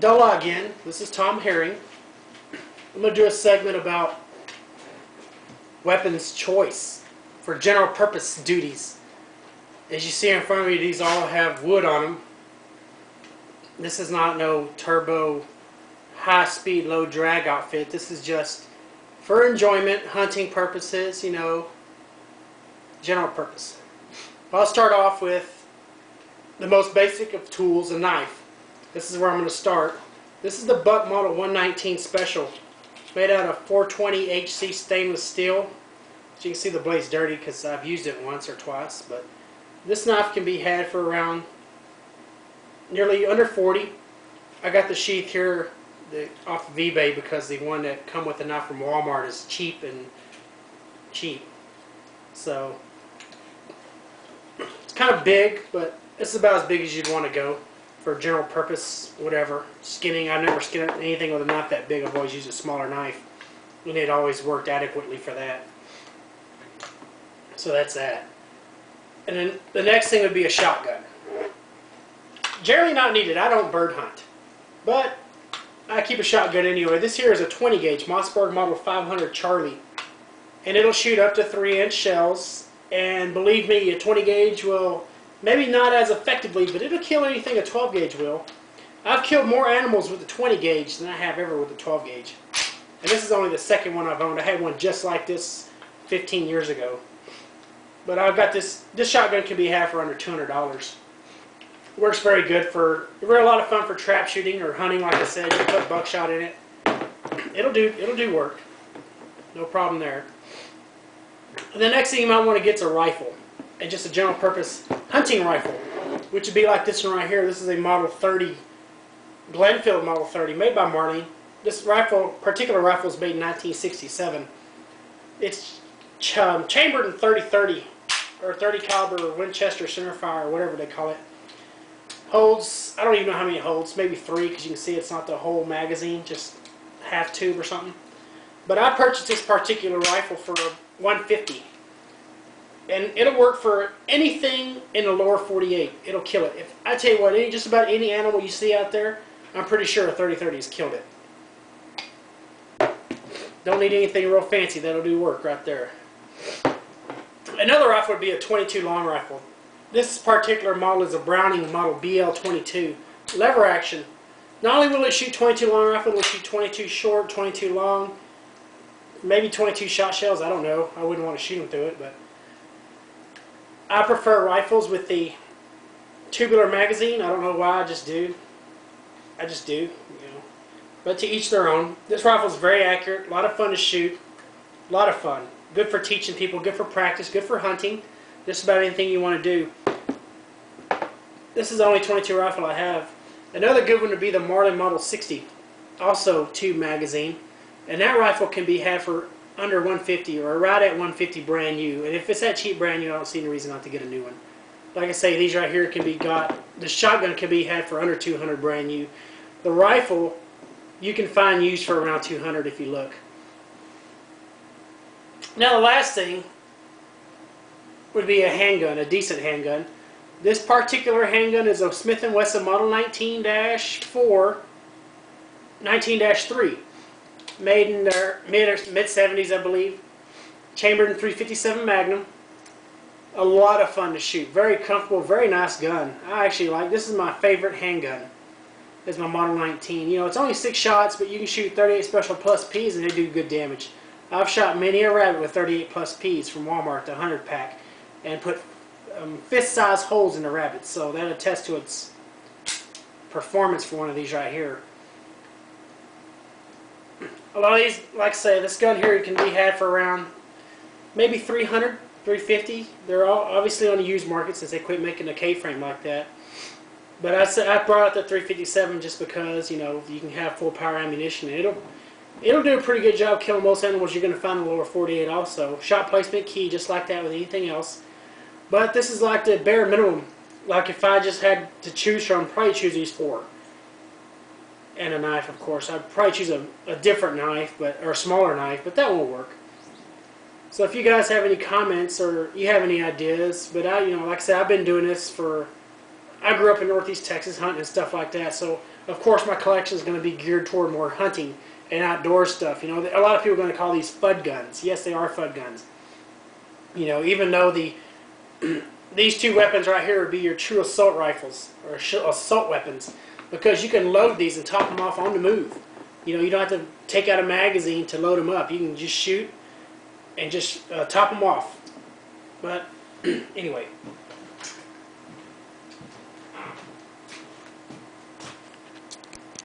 Dola again. This is Tom Herring. I'm going to do a segment about weapons choice for general purpose duties. As you see in front of me, these all have wood on them. This is not no turbo, high speed, low drag outfit. This is just for enjoyment, hunting purposes, you know, general purpose. I'll start off with the most basic of tools, a knife. This is where I'm going to start. This is the Buck Model 119 Special. It's made out of 420 HC stainless steel. As you can see, the blade's dirty because I've used it once or twice. But this knife can be had for around nearly under 40. I got the sheath here off of eBay because the one that come with the knife from Walmart is cheap. So it's kind of big, but it's about as big as you'd want to go for general purpose, whatever. Skinning, I've never skinned anything with a knife that big. I've always used a smaller knife, and it always worked adequately for that. So that's that. And then the next thing would be a shotgun. Generally not needed. I don't bird hunt, but I keep a shotgun anyway. This here is a 20 gauge Mossberg Model 500 Charlie, and it'll shoot up to 3-inch shells. And believe me, a 20 gauge will maybe not as effectively, but it'll kill anything a 12 gauge will. I've killed more animals with the 20 gauge than I have ever with the 12 gauge. And this is only the second one I've owned. I had one just like this 15 years ago. But I've got this shotgun can be had for under $200. Works very good for, a lot of fun for trap shooting or hunting, like I said. You can put buckshot in it. It'll do work. No problem there. And the next thing you might want to get is a rifle. And just a general purpose hunting rifle, which would be like this one right here. This is a Model 30, Glenfield Model 30, made by Marlin. This particular rifle is made in 1967. It's chambered in .30-30 or 30 caliber Winchester centerfire, or whatever they call it. Holds, I don't even know how many it holds, maybe 3, because you can see it's not the whole magazine, just half tube or something. But I purchased this particular rifle for $150. And it'll work for anything in the lower 48. It'll kill it. If I tell you what, just about any animal you see out there, I'm pretty sure a 30-30 has killed it. Don't need anything real fancy. That'll do work right there. Another rifle would be a 22 long rifle. This particular model is a Browning Model BL22. Lever action. Not only will it shoot 22 long rifle, it will shoot 22 short, 22 long, maybe 22 shot shells. I don't know. I wouldn't want to shoot them through it, but I prefer rifles with the tubular magazine. I don't know why, I just do. I just do, you know. But to each their own. This rifle is very accurate, a lot of fun to shoot, a lot of fun. Good for teaching people, good for practice, good for hunting, just about anything you want to do. This is the only 22 rifle I have. Another good one would be the Marlin Model 60, also tube magazine. And that rifle can be had for under 150 or right at 150 brand new. And if it's that cheap brand new, I don't see any reason not to get a new one. Like I say, these right here can be got, the shotgun can be had for under 200 brand new. The rifle you can find used for around 200 if you look. Now the last thing would be a handgun, a decent handgun. This particular handgun is a Smith & Wesson Model 19-4, 19-3. Made in their mid-70s, I believe. Chambered in .357 Magnum. A lot of fun to shoot. Very comfortable, very nice gun. I actually like, this is my favorite handgun. It's my Model 19. You know, it's only 6 shots, but you can shoot 38 Special Plus Ps and they do good damage. I've shot many a rabbit with 38 Plus Ps from Walmart, the 100 pack, and put fist-size holes in the rabbits. So that attests to its performance for one of these right here. A lot of these, like I say, this gun here can be had for around maybe 300, 350. They're all obviously on the used market since they quit making a K-frame like that. But I brought out the 357 just because, you know, you can have full power ammunition. And it'll do a pretty good job killing most animals you're going to find in the lower 48 also. Shot placement key, just like that with anything else. But this is like the bare minimum. Like if I just had to choose from, I'd probably choose these 4. And a knife, of course. I'd probably choose a different knife, or a smaller knife, but that won't work. So if you guys have any comments or you have any ideas, but you know, like I said, I've been doing this for I grew up in Northeast Texas hunting and stuff like that, so of course my collection is going to be geared toward more hunting and outdoor stuff. You know, a lot of people are going to call these FUD guns. Yes, they are FUD guns. You know, even though these two weapons right here would be your true assault rifles or assault weapons, because you can load these and top them off on the move. You know, you don't have to take out a magazine to load them up. You can just shoot and just top them off. But anyway,